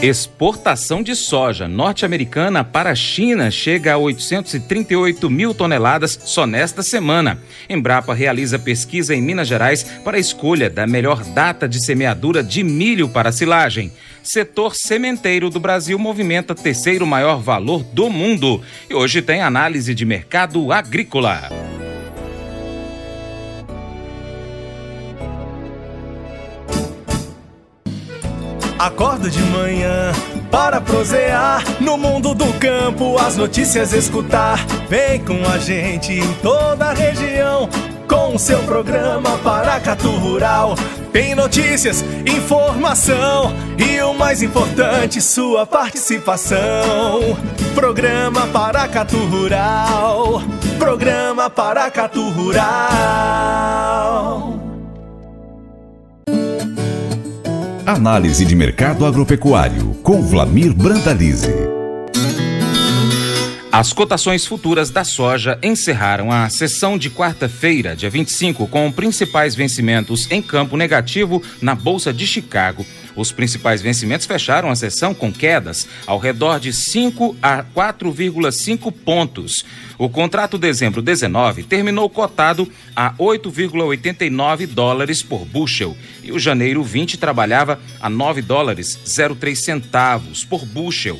Exportação de soja norte-americana para a China chega a 838 mil toneladas só nesta semana. Embrapa realiza pesquisa em Minas Gerais para a escolha da melhor data de semeadura de milho para silagem. Setor sementeiro do Brasil movimenta terceiro maior valor do mundo. E hoje tem análise de mercado agrícola. Acordo de manhã para prosear no mundo do campo, as notícias escutar. Vem com a gente em toda a região com o seu programa Paracatu Rural. Tem notícias, informação e o mais importante, sua participação. Programa Paracatu Rural. Programa Paracatu Rural. Análise de mercado agropecuário, com Vlamir Brandalize. As cotações futuras da soja encerraram a sessão de quarta-feira, dia 25, com principais vencimentos em campo negativo na Bolsa de Chicago. Os principais vencimentos fecharam a sessão com quedas ao redor de 5 a 4,5 pontos. O contrato dezembro 19 terminou cotado a 8,89 dólares por bushel e o janeiro 20 trabalhava a 9 dólares 03 centavos por bushel.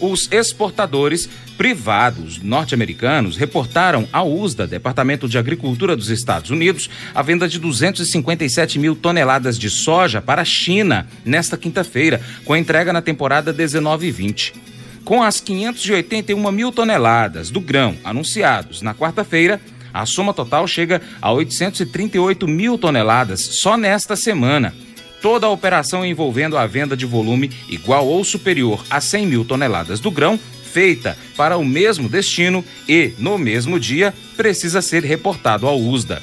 Os exportadores privados norte-americanos reportaram à USDA, Departamento de Agricultura dos Estados Unidos, a venda de 257 mil toneladas de soja para a China nesta quinta-feira, com entrega na temporada 19 e 20. Com as 581 mil toneladas do grão anunciados na quarta-feira, a soma total chega a 838 mil toneladas só nesta semana. Toda a operação envolvendo a venda de volume igual ou superior a 100 mil toneladas do grão, feita para o mesmo destino e, no mesmo dia, precisa ser reportado ao USDA.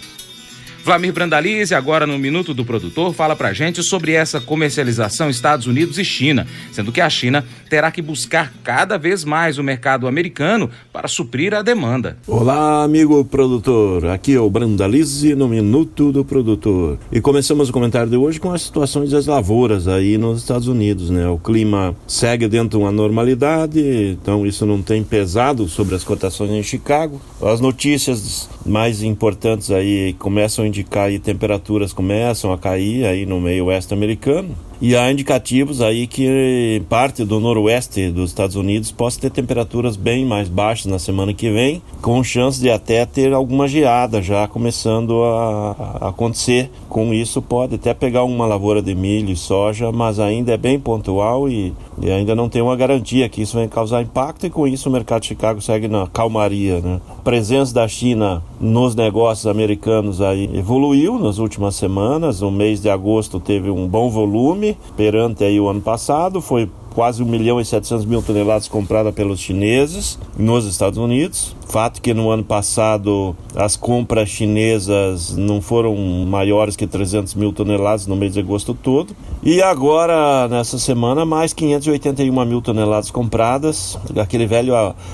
Vlamir Brandalize, agora no Minuto do Produtor, fala pra gente sobre essa comercialização Estados Unidos e China, sendo que a China terá que buscar cada vez mais o mercado americano para suprir a demanda. Olá, amigo produtor, aqui é o Brandalize no Minuto do Produtor. E começamos o comentário de hoje com as situações das lavouras aí nos Estados Unidos, né? O clima segue dentro de uma normalidade, então isso não tem pesado sobre as cotações em Chicago. As notícias mais importantes aí começam a indicar aí temperaturas começam a cair aí no meio oeste americano. E há indicativos aí que parte do noroeste dos Estados Unidos possa ter temperaturas bem mais baixas na semana que vem, com chance de até ter alguma geada já começando a acontecer. Com isso pode até pegar uma lavoura de milho e soja, mas ainda é bem pontual e ainda não tem uma garantia que isso vai causar impacto, e com isso o mercado de Chicago segue na calmaria, né? A presença da China nos negócios americanos aí evoluiu nas últimas semanas. No mês de agosto teve um bom volume perante aí o ano passado, foi quase 1.700.000 toneladas compradas pelos chineses nos Estados Unidos. Fato que no ano passado as compras chinesas não foram maiores que 300.000 toneladas no mês de agosto todo. E agora, nessa semana, mais 581.000 toneladas compradas, aquele velho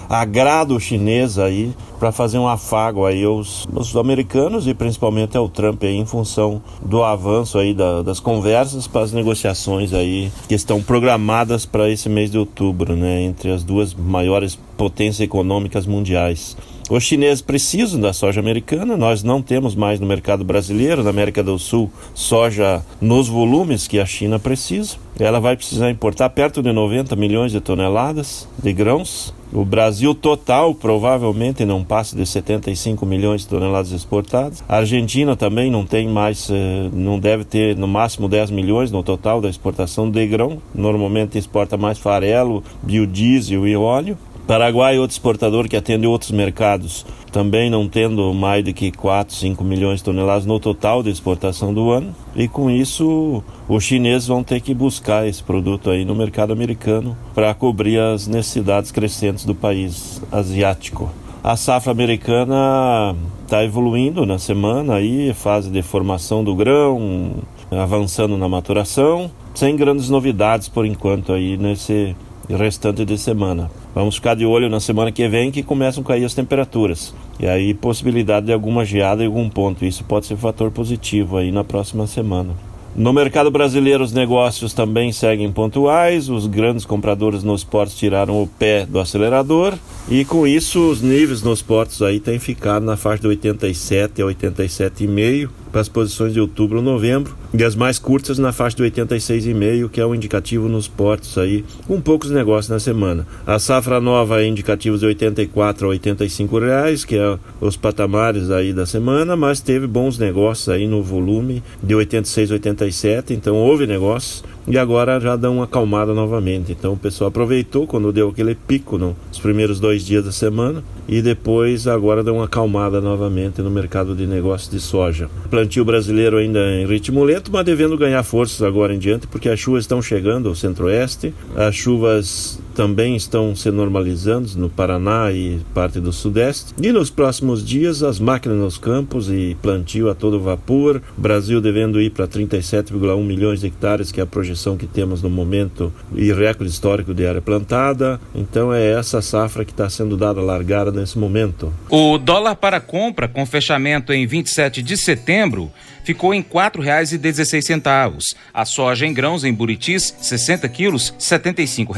agrado chinês aí, para fazer um afago aí aos americanos e principalmente ao Trump aí, em função do avanço aí das conversas para as negociações aí que estão programadas para esse mês de outubro, né, entre as duas maiores potências econômicas mundiais. Os chineses precisam da soja americana, nós não temos mais no mercado brasileiro, na América do Sul, soja nos volumes que a China precisa. Ela vai precisar importar perto de 90 milhões de toneladas de grãos. O Brasil total provavelmente não passa de 75 milhões de toneladas exportadas. A Argentina também não tem mais, não deve ter no máximo 10 milhões no total da exportação de grão. Normalmente exporta mais farelo, biodiesel e óleo. Paraguai, outro exportador que atende outros mercados, também não tendo mais do que 4, 5 milhões de toneladas no total de exportação do ano. E com isso, os chineses vão ter que buscar esse produto aí no mercado americano para cobrir as necessidades crescentes do país asiático. A safra americana está evoluindo na semana, aí, fase de formação do grão, avançando na maturação, sem grandes novidades por enquanto aí nesse restante de semana. Vamos ficar de olho na semana que vem, que começam a cair as temperaturas. E aí possibilidade de alguma geada em algum ponto. Isso pode ser fator positivo aí na próxima semana. No mercado brasileiro, os negócios também seguem pontuais, os grandes compradores nos portos tiraram o pé do acelerador e com isso os níveis nos portos aí têm ficado na faixa de 87 a 87,5 para as posições de outubro e novembro, e as mais curtas na faixa de 86,5, que é o indicativo nos portos aí, com poucos negócios na semana. A safra nova é indicativo de 84 a 85 reais, que é os patamares aí da semana, mas teve bons negócios aí no volume de 86 a 87, então houve negócios e agora já dão uma acalmada novamente. Então o pessoal aproveitou quando deu aquele pico nos primeiros 2 dias da semana e depois agora dão uma acalmada novamente no mercado de negócios de soja. O plantio brasileiro ainda em ritmo lento, mas devendo ganhar forças agora em diante, porque as chuvas estão chegando ao centro-oeste, as chuvas também estão se normalizando no Paraná e parte do sudeste, e nos próximos dias as máquinas nos campos e plantio a todo vapor, Brasil devendo ir para 37,1 milhões de hectares, que é a projeção que temos no momento, e recorde histórico de área plantada. Então é essa safra que está sendo dada largada nesse momento. O dólar para compra com fechamento em 27 de setembro ficou em R$ 4,16. A soja em grãos em Buritis, 60 quilos, R$ 75.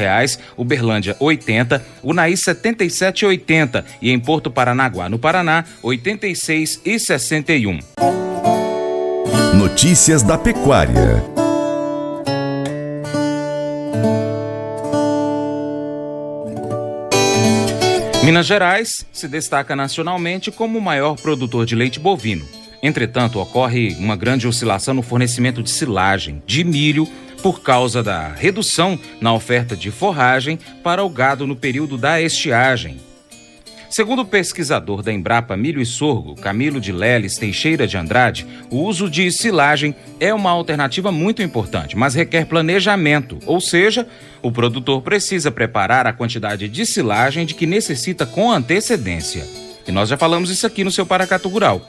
Uberlândia, 80. Unaí, 77,80. E em Porto Paranaguá, no Paraná, 86,61. Notícias da pecuária. Minas Gerais se destaca nacionalmente como o maior produtor de leite bovino. Entretanto, ocorre uma grande oscilação no fornecimento de silagem de milho por causa da redução na oferta de forragem para o gado no período da estiagem. Segundo o pesquisador da Embrapa Milho e Sorgo, Camilo de Leles Teixeira de Andrade, o uso de silagem é uma alternativa muito importante, mas requer planejamento, ou seja, o produtor precisa preparar a quantidade de silagem de que necessita com antecedência. E nós já falamos isso aqui no seu Paracatu Rural.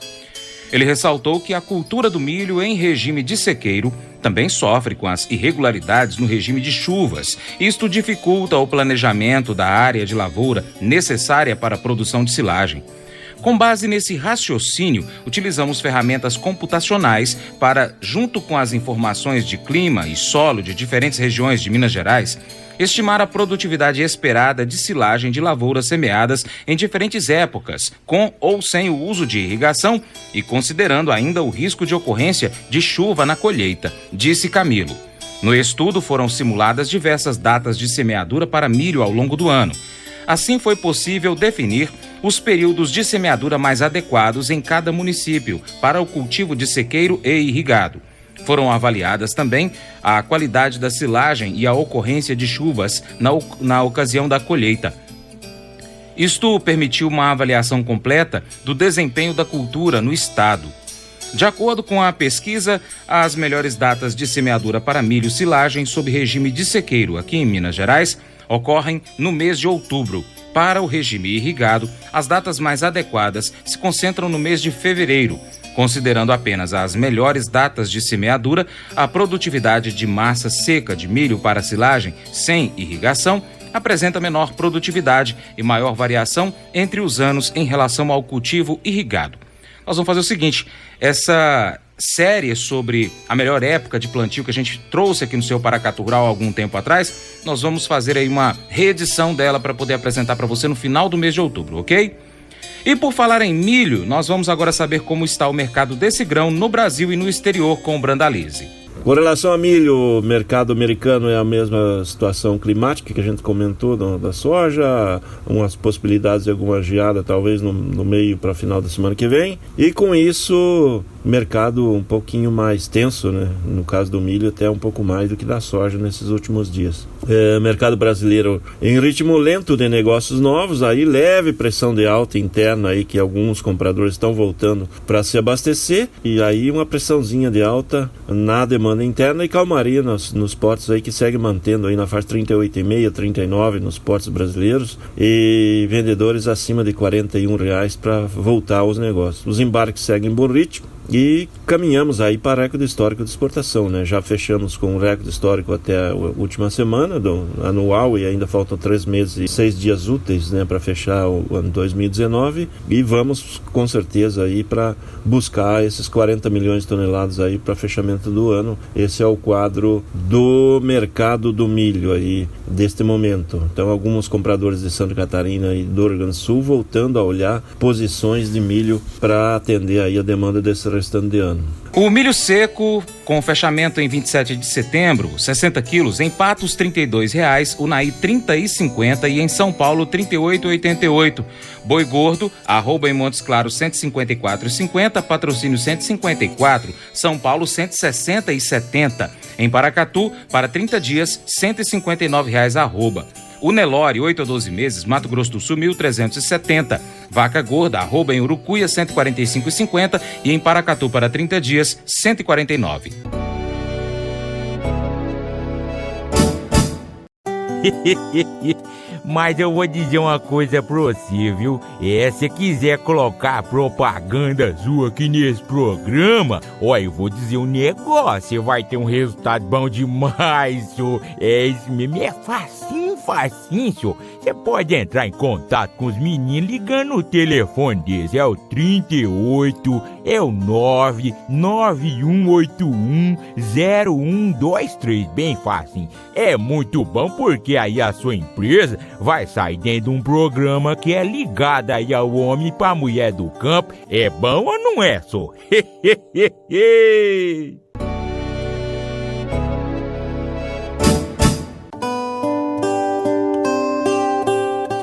Ele ressaltou que a cultura do milho em regime de sequeiro também sofre com as irregularidades no regime de chuvas. Isto dificulta o planejamento da área de lavoura necessária para a produção de silagem. Com base nesse raciocínio, utilizamos ferramentas computacionais para, junto com as informações de clima e solo de diferentes regiões de Minas Gerais, estimar a produtividade esperada de silagem de lavouras semeadas em diferentes épocas, com ou sem o uso de irrigação e considerando ainda o risco de ocorrência de chuva na colheita, disse Camilo. No estudo foram simuladas diversas datas de semeadura para milho ao longo do ano. Assim foi possível definir os períodos de semeadura mais adequados em cada município para o cultivo de sequeiro e irrigado. Foram avaliadas também a qualidade da silagem e a ocorrência de chuvas na ocasião da colheita. Isto permitiu uma avaliação completa do desempenho da cultura no estado. De acordo com a pesquisa, as melhores datas de semeadura para milho silagem sob regime de sequeiro aqui em Minas Gerais ocorrem no mês de outubro. Para o regime irrigado, as datas mais adequadas se concentram no mês de fevereiro. Considerando apenas as melhores datas de semeadura, a produtividade de massa seca de milho para silagem sem irrigação apresenta menor produtividade e maior variação entre os anos em relação ao cultivo irrigado. Nós vamos fazer o seguinte, essa série sobre a melhor época de plantio que a gente trouxe aqui no seu Paracatu Rural há algum tempo atrás, nós vamos fazer aí uma reedição dela para poder apresentar para você no final do mês de outubro, ok? E por falar em milho, nós vamos agora saber como está o mercado desse grão no Brasil e no exterior com o Brandalize. Com relação a milho, o mercado americano é a mesma situação climática que a gente comentou da soja, umas possibilidades de alguma geada talvez no meio para final da semana que vem, e com isso mercado um pouquinho mais tenso, né? No caso do milho até um pouco mais do que da soja nesses últimos dias. Mercado brasileiro em ritmo lento de negócios novos, aí leve pressão de alta interna aí que alguns compradores estão voltando para se abastecer, e aí uma pressãozinha de alta na demanda interna e calmaria nos portos aí que segue mantendo aí na faixa 38,5, 39 nos portos brasileiros, e vendedores acima de R$ 41 para voltar aos negócios. Os embarques seguem em bom ritmo. E caminhamos aí para recorde histórico de exportação, né? Já fechamos com o recorde histórico até a última semana do anual e ainda faltam 3 meses e 6 dias úteis, né, para fechar o ano 2019, e vamos com certeza aí para buscar esses 40 milhões de toneladas aí para fechamento do ano. Esse é o quadro do mercado do milho aí deste momento. Então, alguns compradores de Santa Catarina e do Rio Grande do Sul voltando a olhar posições de milho para atender aí a demanda desse restante de ano. O milho seco, com fechamento em 27 de setembro, 60 quilos, em Patos R$ 32,00, Unaí R$ 30,50 e em São Paulo R$ 38,88. Boi gordo, arroba em Montes Claros R$ 154,50, Patrocínio R$ 154, São Paulo R$ 160,70. Em Paracatu, para 30 dias, R$ 159,00 arroba. O Nelore, 8 a 12 meses, Mato Grosso do Sul, 1.370. Vaca gorda, arroba em Urucuia, 145,50 e em Paracatu para 30 dias, 149. Mas eu vou dizer uma coisa pra você, viu? Se quiser colocar propaganda sua aqui nesse programa, eu vou dizer um negócio, você vai ter um resultado bom demais, senhor. Isso mesmo, é facinho, senhor. Você pode entrar em contato com os meninos ligando o telefone deles, é o 38, é o 991810123, bem fácil. É muito bom porque aí a sua empresa vai sair dentro de um programa que é ligado aí ao homem pra mulher do campo. É bom ou não é, só?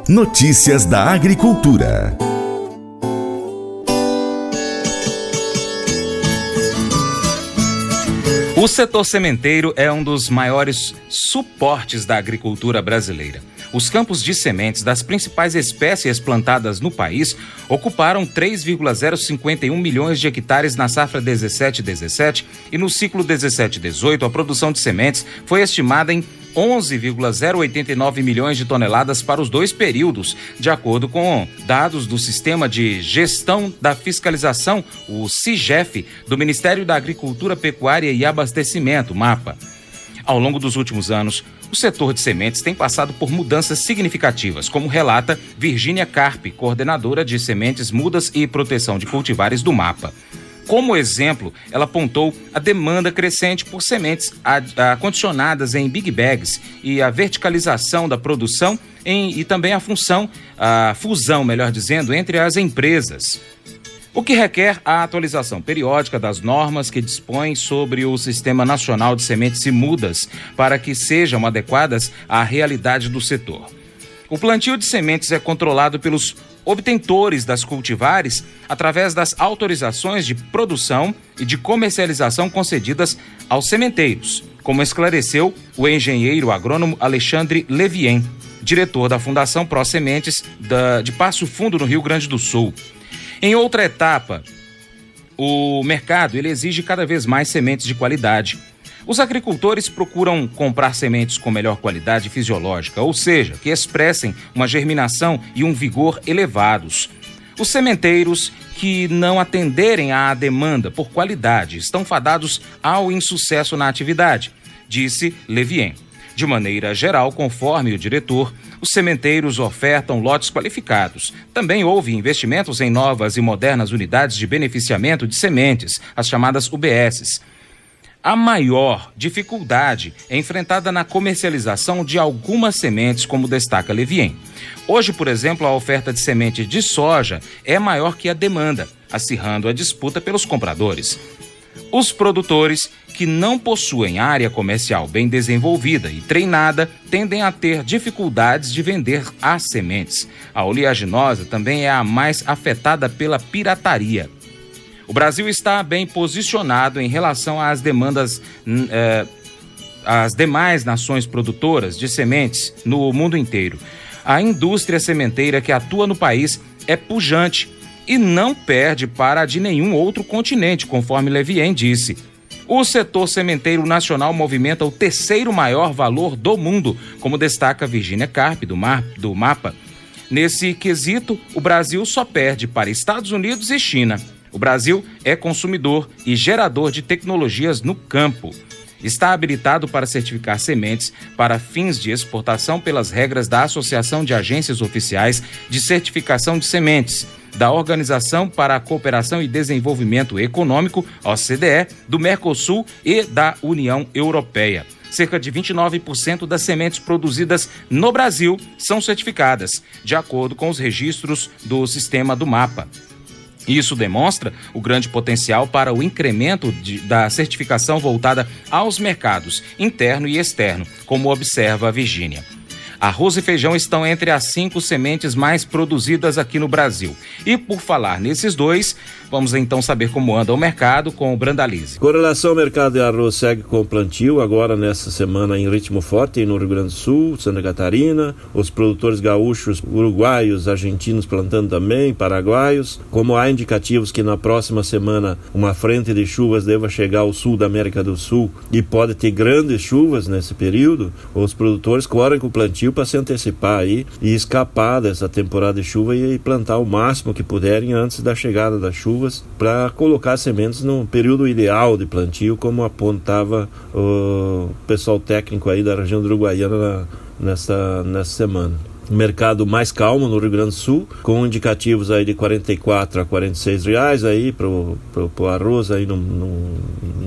Notícias da agricultura. O setor sementeiro é um dos maiores suportes da agricultura brasileira. Os campos de sementes das principais espécies plantadas no país ocuparam 3,051 milhões de hectares na safra 17-17 e no ciclo 17-18 a produção de sementes foi estimada em 11,089 milhões de toneladas para os 2 períodos, de acordo com dados do Sistema de Gestão da Fiscalização, o SIGEF, do Ministério da Agricultura, Pecuária e Abastecimento, MAPA. Ao longo dos últimos anos, o setor de sementes tem passado por mudanças significativas, como relata Virgínia Carpe, coordenadora de sementes, mudas e proteção de cultivares do MAPA. Como exemplo, ela apontou a demanda crescente por sementes acondicionadas em big bags e a verticalização da produção e também a fusão, entre as empresas. O que requer a atualização periódica das normas que dispõem sobre o Sistema Nacional de Sementes e Mudas para que sejam adequadas à realidade do setor. O plantio de sementes é controlado pelos obtentores das cultivares através das autorizações de produção e de comercialização concedidas aos sementeiros, como esclareceu o engenheiro agrônomo Alexandre Levien, diretor da Fundação Pró Sementes de Passo Fundo, no Rio Grande do Sul. Em outra etapa, o mercado exige cada vez mais sementes de qualidade. Os agricultores procuram comprar sementes com melhor qualidade fisiológica, ou seja, que expressem uma germinação e um vigor elevados. Os sementeiros que não atenderem à demanda por qualidade estão fadados ao insucesso na atividade, disse Levien. De maneira geral, conforme o diretor, os sementeiros ofertam lotes qualificados. Também houve investimentos em novas e modernas unidades de beneficiamento de sementes, as chamadas UBSs. A maior dificuldade é enfrentada na comercialização de algumas sementes, como destaca Levien. Hoje, por exemplo, a oferta de semente de soja é maior que a demanda, acirrando a disputa pelos compradores. Os produtores que não possuem área comercial bem desenvolvida e treinada tendem a ter dificuldades de vender as sementes. A oleaginosa também é a mais afetada pela pirataria. O Brasil está bem posicionado em relação às demandas às demais nações produtoras de sementes no mundo inteiro. A indústria sementeira que atua no país é pujante e não perde para a de nenhum outro continente, conforme Levien disse. O setor sementeiro nacional movimenta o 3º maior valor do mundo, como destaca Virgínia Carpe, do MAPA. Nesse quesito, o Brasil só perde para Estados Unidos e China. O Brasil é consumidor e gerador de tecnologias no campo. Está habilitado para certificar sementes para fins de exportação pelas regras da Associação de Agências Oficiais de Certificação de Sementes, da Organização para a Cooperação e Desenvolvimento Econômico, OCDE, do Mercosul e da União Europeia. Cerca de 29% das sementes produzidas no Brasil são certificadas, de acordo com os registros do sistema do MAPA. Isso demonstra o grande potencial para o incremento da certificação voltada aos mercados interno e externo, como observa a Virgínia. Arroz e feijão estão entre as 5 sementes mais produzidas aqui no Brasil. E por falar nesses dois, vamos então saber como anda o mercado com o Brandalize. Com relação ao mercado de arroz, segue com o plantio, agora nessa semana em ritmo forte no Rio Grande do Sul, Santa Catarina, os produtores gaúchos, uruguaios, argentinos plantando também, paraguaios. Como há indicativos que na próxima semana uma frente de chuvas deva chegar ao sul da América do Sul e pode ter grandes chuvas nesse período, os produtores correm com o plantio para se antecipar aí e escapar dessa temporada de chuva e plantar o máximo que puderem antes da chegada das chuvas, para colocar sementes no período ideal de plantio, como apontava o pessoal técnico aí da região do Uruguaiana nessa semana. Mercado mais calmo no Rio Grande do Sul, com indicativos aí de R$44 a R$46 aí pro arroz aí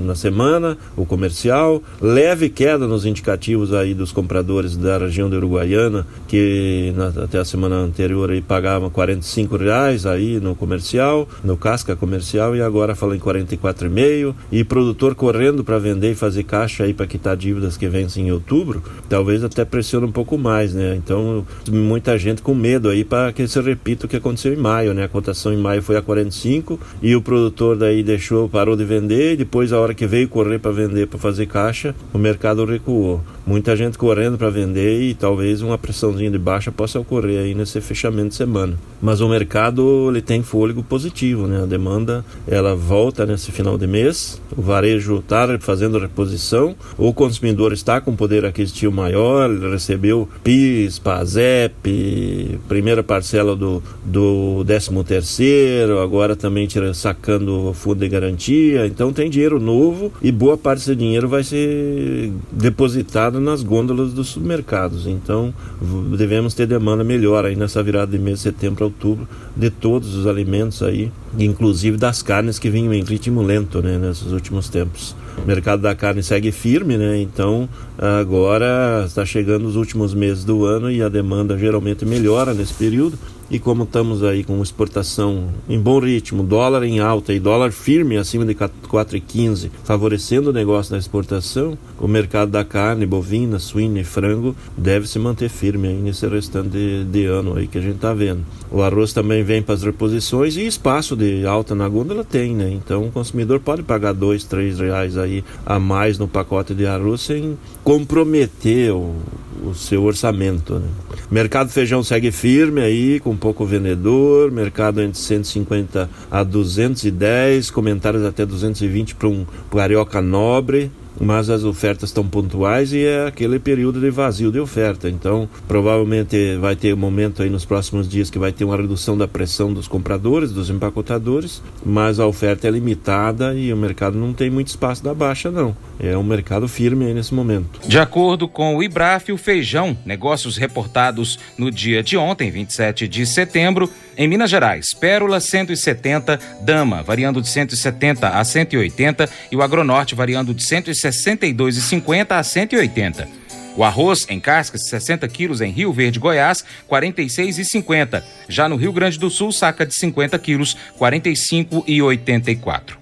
na semana, o comercial. Leve queda nos indicativos aí dos compradores da região da Uruguaiana, que até a semana anterior aí pagavam R$45 aí no comercial, no casca comercial, e agora falam em R$44,5, e produtor correndo para vender e fazer caixa aí para quitar dívidas que vencem em outubro, talvez até pressione um pouco mais, né? Então muita gente com medo aí para que se repita o que aconteceu em maio, né? A cotação em maio foi a 45 e o produtor daí parou de vender, e depois a hora que veio correr para vender, para fazer caixa, o mercado recuou. Muita gente correndo para vender e talvez uma pressãozinha de baixa possa ocorrer aí nesse fechamento de semana. Mas o mercado ele tem fôlego positivo, né? A demanda ela volta nesse final de mês, o varejo está fazendo reposição, o consumidor está com poder aquisitivo maior, ele recebeu PIS, PASEP, primeira parcela do 13º, agora também sacando o fundo de garantia, então tem dinheiro novo e boa parte desse dinheiro vai ser depositado nas gôndolas dos supermercados. Então devemos ter demanda melhor aí nessa virada de mês de setembro a outubro de todos os alimentos aí, inclusive das carnes que vinham em ritmo lento, né, nesses últimos tempos. O mercado da carne segue firme, né? Então agora está chegando os últimos meses do ano e a demanda geralmente melhora nesse período. E como estamos aí com exportação em bom ritmo, dólar em alta e dólar firme acima de 4,15, favorecendo o negócio da exportação, o mercado da carne, bovina, suína e frango deve se manter firme aí nesse restante de ano aí que a gente está vendo. O arroz também vem para as reposições e espaço de alta na gôndola tem, né? Então o consumidor pode pagar R$2, R$3 aí a mais no pacote de arroz sem comprometer o seu orçamento, né? Mercado feijão segue firme aí, com pouco vendedor, mercado entre 150 a 210, comentários até 220 para um carioca nobre, mas as ofertas estão pontuais e é aquele período de vazio de oferta. Então provavelmente vai ter um momento aí nos próximos dias que vai ter uma redução da pressão dos compradores, dos empacotadores, mas a oferta é limitada e o mercado não tem muito espaço da baixa não. É um mercado firme aí nesse momento. De acordo com o IBRAF, o feijão, negócios reportados no dia de ontem, 27 de setembro, em Minas Gerais, Pérola 170, Dama variando de 170 a 180 e o Agronorte variando de 162,50 a 180. O arroz em cascas, 60 quilos em Rio Verde, Goiás, 46,50. Já no Rio Grande do Sul, saca de 50 quilos, 45,84.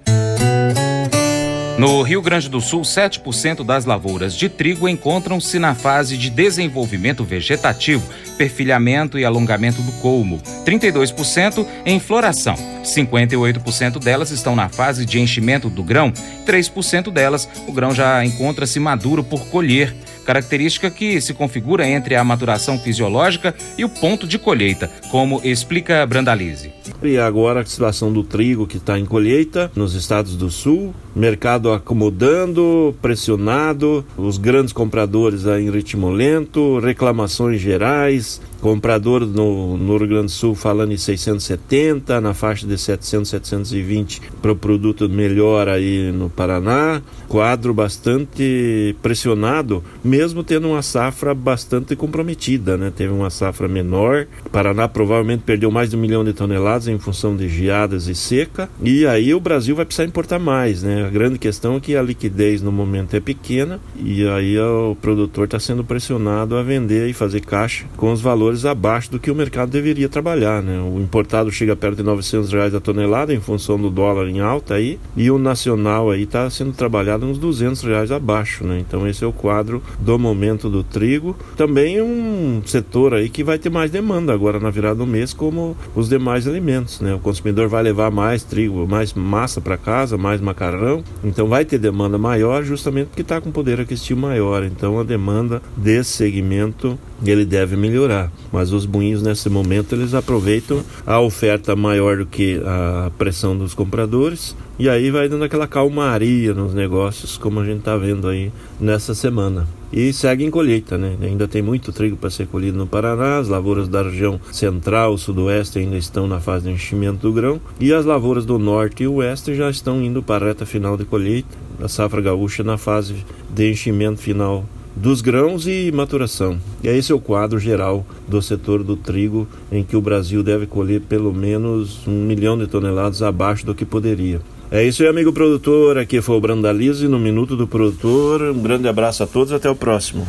No Rio Grande do Sul, 7% das lavouras de trigo encontram-se na fase de desenvolvimento vegetativo, perfilhamento e alongamento do colmo, 32% em floração, 58% delas estão na fase de enchimento do grão, 3% delas o grão já encontra-se maduro por colher, característica que se configura entre a maturação fisiológica e o ponto de colheita, como explica Brandalize. E agora a situação do trigo que está em colheita nos estados do sul, mercado acomodando, pressionado, os grandes compradores aí em ritmo lento, reclamações gerais, comprador no Rio Grande do Sul falando em 670, na faixa de 700, 720 para o produto melhor aí no Paraná. Quadro bastante pressionado, mesmo tendo uma safra bastante comprometida, né? Teve uma safra menor. O Paraná provavelmente perdeu mais de 1 milhão de toneladas em função de geadas e seca. E aí o Brasil vai precisar importar mais, né? A grande questão é que a liquidez no momento é pequena e aí o produtor está sendo pressionado a vender e fazer caixa com os valores abaixo do que o mercado deveria trabalhar, né? O importado chega perto de R$900 a tonelada em função do dólar em alta aí, e o nacional aí está sendo trabalhado uns R$200 abaixo, né? Então esse é o quadro do momento do trigo. Também um setor aí que vai ter mais demanda agora na virada do mês, como os demais alimentos, né? O consumidor vai levar mais trigo, mais massa para casa, mais macarrão, então vai ter demanda maior justamente porque está com poder aquisitivo maior. Então a demanda desse segmento ele deve melhorar, mas os moinhos nesse momento eles aproveitam a oferta maior do que a pressão dos compradores, e aí vai dando aquela calmaria nos negócios, como a gente está vendo aí nessa semana. E segue em colheita, né? Ainda tem muito trigo para ser colhido no Paraná. As lavouras da região central, sudoeste ainda estão na fase de enchimento do grão, e as lavouras do norte e oeste já estão indo para a reta final de colheita. A safra gaúcha na fase de enchimento final dos grãos e maturação. E esse é o quadro geral do setor do trigo, em que o Brasil deve colher pelo menos 1 milhão de toneladas abaixo do que poderia. É isso aí, amigo produtor. Aqui foi o Brandalize no Minuto do Produtor. Um grande abraço a todos, até o próximo.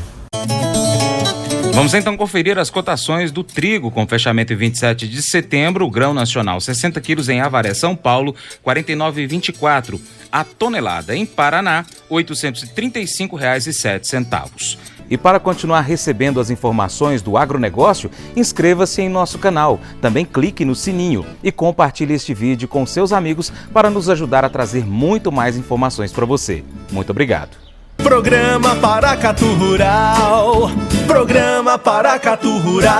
Vamos então conferir as cotações do trigo com fechamento em 27 de setembro. O grão nacional 60 quilos em Avaré, São Paulo, R$ 49,24. A tonelada em Paraná, R$ 835,07. E para continuar recebendo as informações do agronegócio, inscreva-se em nosso canal. Também clique no sininho e compartilhe este vídeo com seus amigos para nos ajudar a trazer muito mais informações para você. Muito obrigado. Programa Paracatu Rural. Programa Paracatu Rural.